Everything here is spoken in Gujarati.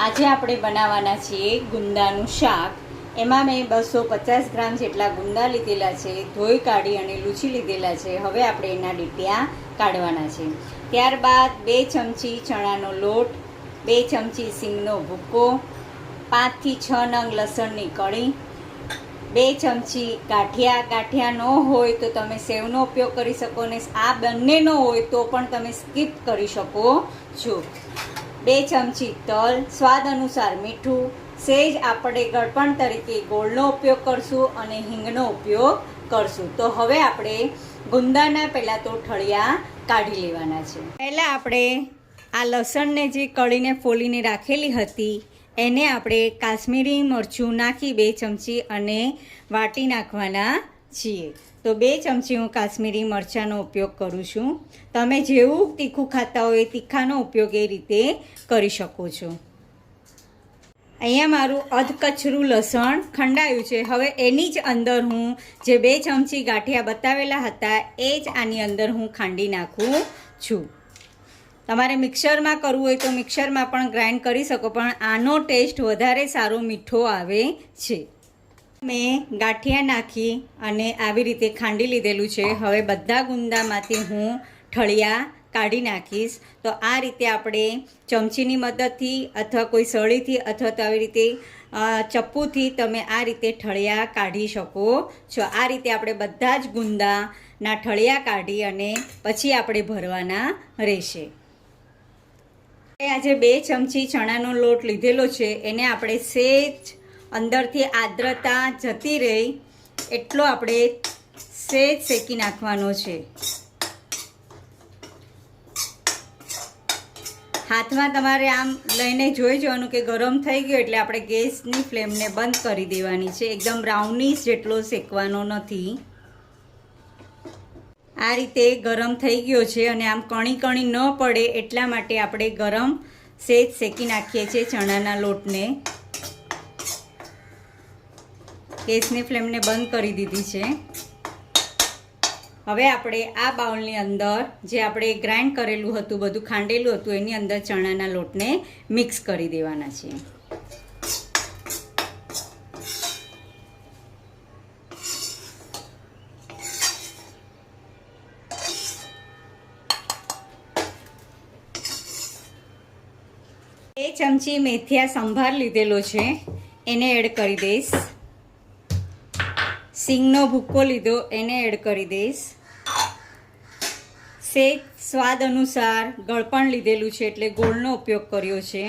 આજે આપણે બનાવવાના છીએ ગુંદાનું શાક. એમાં મેં 250 ગ્રામ જેટલા ગુંદા લીધેલા છે, ધોઈ કાઢી અને લૂછી લીધેલા છે. હવે આપણે એના ડીટિયા કાઢવાના છે. ત્યારબાદ 2 ચમચી ચણાનો લોટ, 2 ચમચી સિંગનો ભૂક્કો, 5 થી 6 નંગ લસણની કળી, 2 ચમચી ગાંઠિયા. ગાંઠિયા ન હોય તો તમે સેવનો ઉપયોગ કરી શકો, ને આ બંને ન હોય તો પણ તમે સ્કીપ કરી શકો છો. 2 ચમચી તલ, સ્વાદ અનુસાર મીઠું, સેજ આપણે ગળપણ તરીકે ગોળનો ઉપયોગ કરશું અને હિંગનો ઉપયોગ કરશું. તો હવે આપણે ગુંદાના પહેલાં તો ઠળિયા કાઢી લેવાના છે. પહેલાં આપણે આ લસણને જે કળીને ફોલીને રાખેલી હતી એને આપણે કાશ્મીરી મરચું નાખી 2 ચમચી અને વાટી નાખવાના છીએ. તો 2 ચમચી હું કાશ્મીરી મરચાંનો ઉપયોગ કરું છું. તમે જેવું તીખું ખાતા હોય તીખાનો ઉપયોગ એ રીતે કરી શકો છો. અહીંયા મારું અધકચરું લસણ ખંડાયું છે. હવે એની જ અંદર હું જે 2 ચમચી ગાંઠિયા બતાવેલા હતા એ જ આની અંદર હું ખાંડી નાખું છું. તમારે મિક્સરમાં કરવું હોય તો મિક્સરમાં પણ ગ્રાઇન્ડ કરી શકો, પણ આનો ટેસ્ટ વધારે સારો મીઠો આવે છે. મેં ગાંઠિયા નાખી અને આવી રીતે ખાંડી લીધેલું છે. હવે બધા ગુંદામાંથી હું ઠળિયા કાઢી નાખીશ. તો આ રીતે આપણે ચમચીની મદદથી અથવા કોઈ સળીથી અથવા તો આવી રીતે ચપ્પુથી તમે આ રીતે ઠળિયા કાઢી શકો છો. આ રીતે આપણે બધા જ ગુંદાના ઠળિયા કાઢી અને પછી આપણે ભરવાના રહેશે. આજે 2 ચમચી ચણાનો લોટ લીધેલો છે, એને આપણે સેજ અંદરથી આર્દ્રતા જતી રહે એટલો આપણે સેજ શેકી નાખવાનો છે. હાથમાં તમારે આમ લઈને જોઈ જવાનું કે ગરમ થઈ ગયો એટલે આપણે ગેસની ફ્લેમને બંધ કરી દેવાની છે. એકદમ બ્રાઉનીશ જેટલો શેકવાનો નથી. આ રીતે ગરમ થઈ ગયો છે અને આમ કણી કણી ન પડે એટલા માટે આપણે ગરમ સેજ શેકી નાખીએ છીએ ચણાના લોટને. ગેસની ફ્લેમને બંધ કરી દીધી છે. હવે આપણે આ બાઉલની અંદર જે આપણે ગ્રાઇન્ડ કરેલું હતું, બધું ખાંડેલું હતું, એની અંદર ચણાના લોટને મિક્સ કરી દેવાના છે. બે ચમચી મેથીયા સંભાર લીધેલો છે, એને એડ કરી દઈશ. સિંગનો ભૂક્કો લીધો, એને એડ કરી દઈશ. સેજ સ્વાદ અનુસાર ગળપણ લીધેલું છે એટલે ગોળનો ઉપયોગ કર્યો છે.